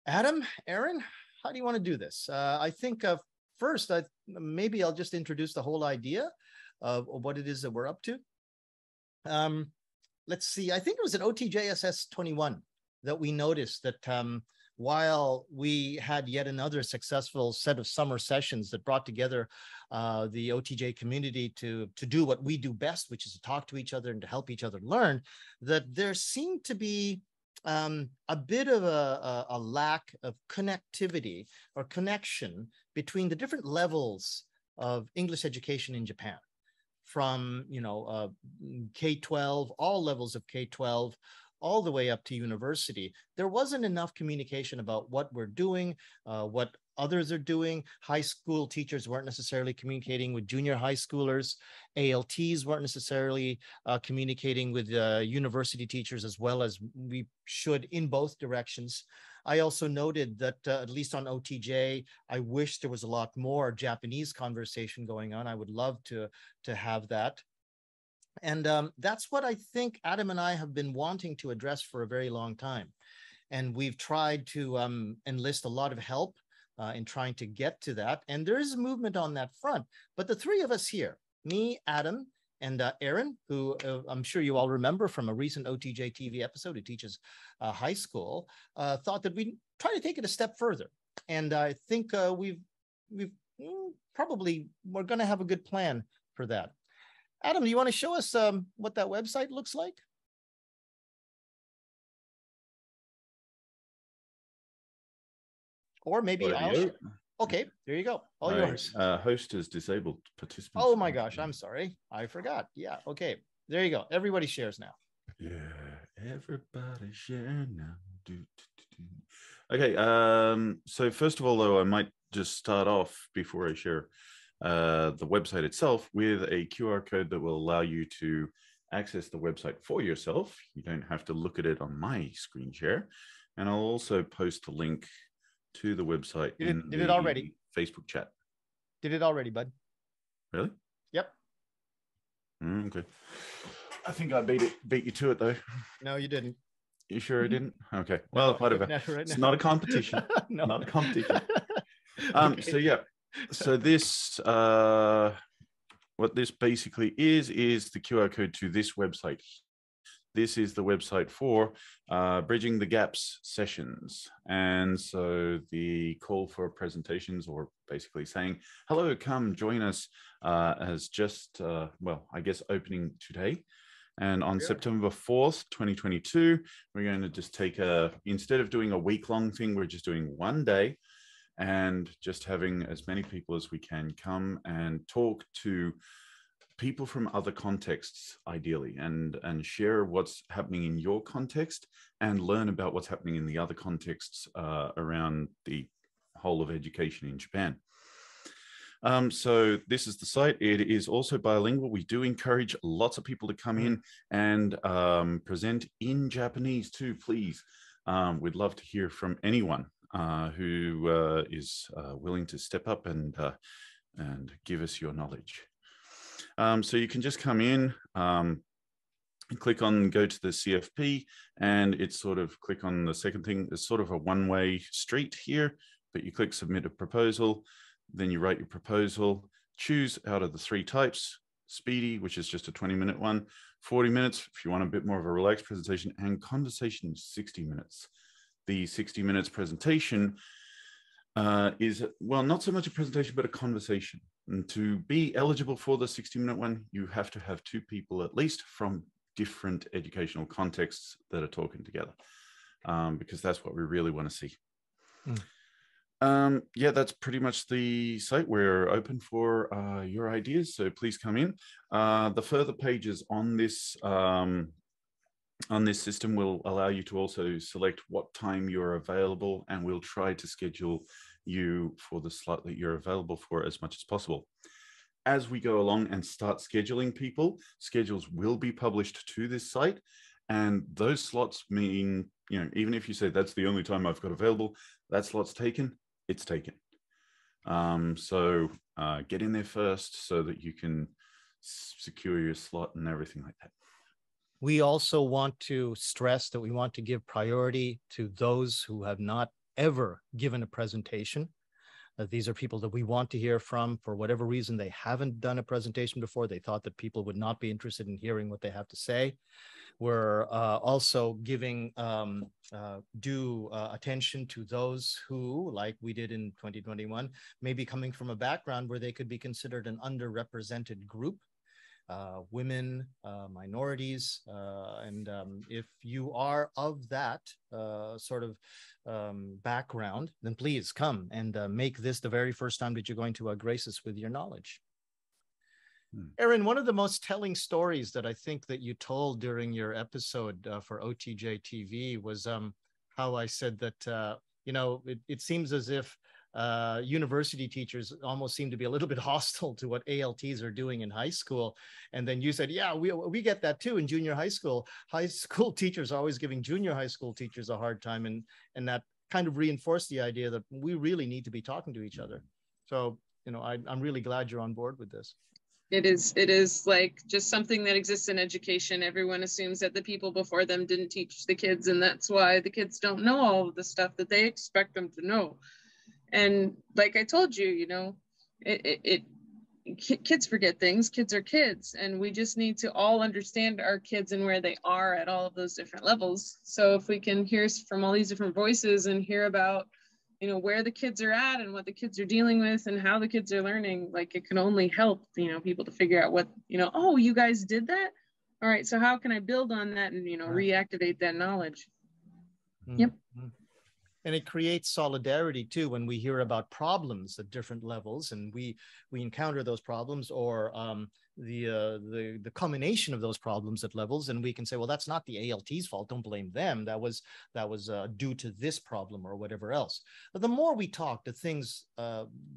Adam, Aaron, how do you want to do this? I think first, maybe I'll just introduce the whole idea of what it is that we're up to. Let's see, I think it was an OTJSS 21 that we noticed that while we had yet another successful set of summer sessions that brought together the OTJ community to do what we do best, which is to talk to each other and to help each other learn, that there seemed to be a bit of a lack of connectivity or connection between the different levels of English education in Japan, from K-12, all levels of K-12, all the way up to university. There wasn't enough communication about what we're doing, what others are doing. High school teachers weren't necessarily communicating with junior high schoolers. ALTs weren't necessarily communicating with university teachers as well as we should in both directions. I also noted that at least on OTJ, I wish there was a lot more Japanese conversation going on. I would love to have that. And that's what I think Adam and I have been wanting to address for a very long time. And we've tried to enlist a lot of help in trying to get to that. And there is a movement on that front. But the three of us here, me, Adam, and Aaron, who I'm sure you all remember from a recent OTJtv episode, who teaches high school, thought that we'd try to take it a step further. And I think we're going to have a good plan for that. Adam, do you want to show us what that website looks like? Or maybe I'll... Okay, there you go. All yours. Host is disabled participants. Oh my gosh, I'm sorry. I forgot. Yeah, okay. There you go. Everybody shares now. Yeah, everybody share now. Okay, so first of all, though, I might just start off before I share the website itself with a QR code that will allow you to access the website for yourself. You don't have to look at it on my screen share. And I'll also post a link to the website in the Facebook chat. Did it already, bud? Really? Yep. Okay. I think I beat you to it, though. No, you didn't. You sure I didn't? Okay. Well, whatever. It's not a competition. No. Not a competition. Okay. So yeah. So this, what this basically is the QR code to this website. This is the website for Bridging the Gaps sessions. And so the call for presentations, or basically saying, hello, come join us, as just, well, I guess opening today. And on September 4th, 2022, we're going to just take instead of doing a week-long thing, we're just doing one day and just having as many people as we can come and talk to people from other contexts, ideally, and share what's happening in your context and learn about what's happening in the other contexts around the whole of education in Japan. So this is the site. It is also bilingual. We do encourage lots of people to come in and present in Japanese too, please. We'd love to hear from anyone who is willing to step up and give us your knowledge. So you can just come in, click on go to the CFP, and it's sort of click on the second thing. It's sort of a one-way street here, but you click submit a proposal, then you write your proposal, choose out of the three types: speedy, which is just a 20-minute one, 40 minutes if you want a bit more of a relaxed presentation, and conversation 60 minutes. The 60 minutes presentation is, well, not so much a presentation, but a conversation. And to be eligible for the 60-minute one, you have to have two people at least from different educational contexts that are talking together, because that's what we really want to see. Yeah, that's pretty much the site. We're open for your ideas, so please come in. The further pages on this system will allow you to also select what time you're available, and we'll try to schedule you for the slot that you're available for as much as possible. As we go along and start scheduling people, schedules will be published to this site, and those slots mean, you know, even if you say that's the only time I've got available, that slot's taken, it's taken. So get in there first so that you can secure your slot and everything like that. We also want to stress that we want to give priority to those who have not ever given a presentation. These are people that we want to hear from. For whatever reason, they haven't done a presentation before. They thought that people would not be interested in hearing what they have to say. We're also giving due attention to those who, like we did in 2021, may be coming from a background where they could be considered an underrepresented group. Women, minorities, and if you are of that sort of background, then please come and make this the very first time that you're going to grace us with your knowledge. Aaron, one of the most telling stories that I think that you told during your episode for OTJtv was how I said that, it seems as if university teachers almost seem to be a little bit hostile to what ALTs are doing in high school. And then you said, yeah, we get that too in junior high school. High school teachers are always giving junior high school teachers a hard time. And that kind of reinforced the idea that we really need to be talking to each other. So, I'm really glad you're on board with this. It is like just something that exists in education. Everyone assumes that the people before them didn't teach the kids, and that's why the kids don't know all of the stuff that they expect them to know. And like I told you, kids forget things. Kids are kids, and we just need to all understand our kids and where they are at all of those different levels. So if we can hear from all these different voices and hear about where the kids are at and what the kids are dealing with and how the kids are learning, like it can only help, people to figure out what, oh, you guys did that? All right, so how can I build on that and, reactivate that knowledge? Mm-hmm. Yep. And it creates solidarity too when we hear about problems at different levels and we encounter those problems or the combination of those problems at levels, and we can say, well, that's not the ALT's fault. Don't blame them. That was due to this problem or whatever else. But the more we talk, the things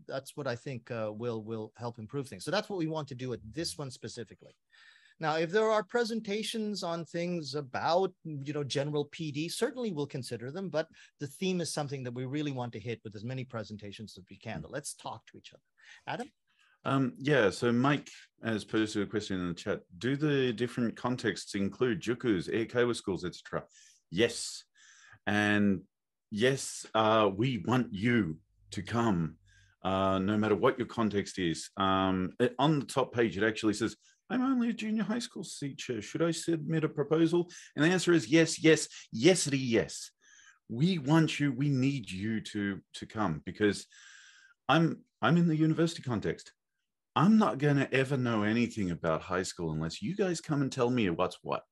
that's what I think will help improve things. So that's what we want to do at this one specifically. Now, if there are presentations on things about, general PD, certainly we'll consider them, but the theme is something that we really want to hit with as many presentations as we can. But let's talk to each other. Adam? Yeah, so Mike has posed a question in the chat. Do the different contexts include jukus, eikawa schools, etc.? Yes. And yes, we want you to come, no matter what your context is. On the top page, it actually says, I'm only a junior high school teacher. Should I submit a proposal? And the answer is yes, yes, yesity, yes. We want you, we need you to come, because I'm in the university context. I'm not going to ever know anything about high school unless you guys come and tell me what's what.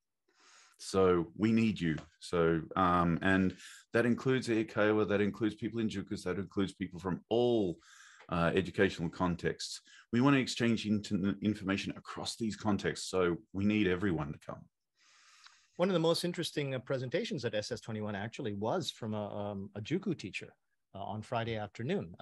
So we need you. So, and that includes eikawa, that includes people in jukus, that includes people from all educational contexts. We want to exchange information across these contexts, so we need everyone to come. One of the most interesting presentations at SS21 actually was from a juku teacher on Friday afternoon.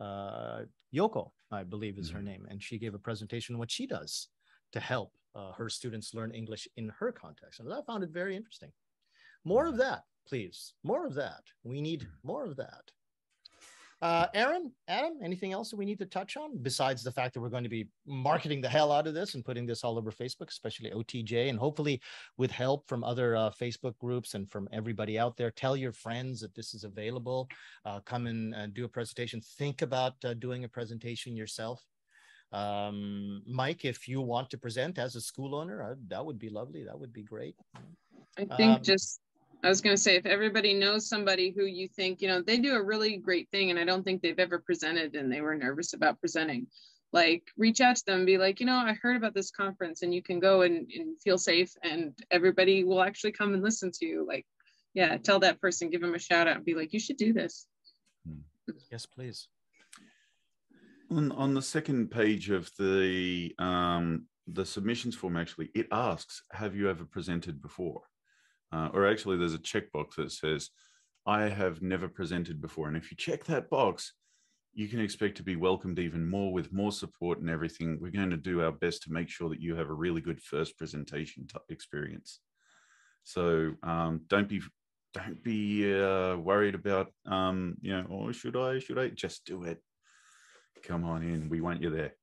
Yoko, I believe is her name, and she gave a presentation on what she does to help her students learn English in her context. And I found it very interesting. More of that, please. More of that. We need more of that. Aaron, Adam, anything else that we need to touch on besides the fact that we're going to be marketing the hell out of this and putting this all over Facebook, especially OTJ, and hopefully with help from other Facebook groups and from everybody out there? Tell your friends that this is available. Come and do a presentation. Think about doing a presentation yourself. Mike, if you want to present as a school owner, that would be lovely. That would be great. I think I was going to say, if everybody knows somebody who you think, they do a really great thing and I don't think they've ever presented and they were nervous about presenting, like reach out to them and be like, I heard about this conference, and you can go and feel safe and everybody will actually come and listen to you. Like, yeah, tell that person, give them a shout out and be like, you should do this. Yes, please. On the second page of the submissions form, actually, it asks, have you ever presented before? Or actually, there's a checkbox that says, I have never presented before. And if you check that box, you can expect to be welcomed even more with more support and everything. We're going to do our best to make sure that you have a really good first presentation experience. So don't be worried about, oh, should I? Just do it. Come on in. We want you there.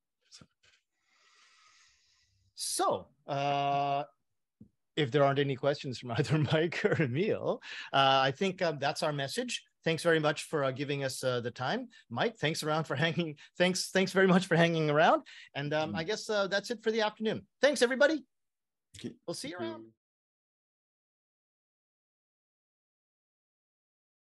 So if there aren't any questions from either Mike or Emil, I think that's our message. thanks very much for giving us the time. Mike, thanks very much for hanging around. And I guess that's it for the afternoon. Thanks, everybody. We'll see you around.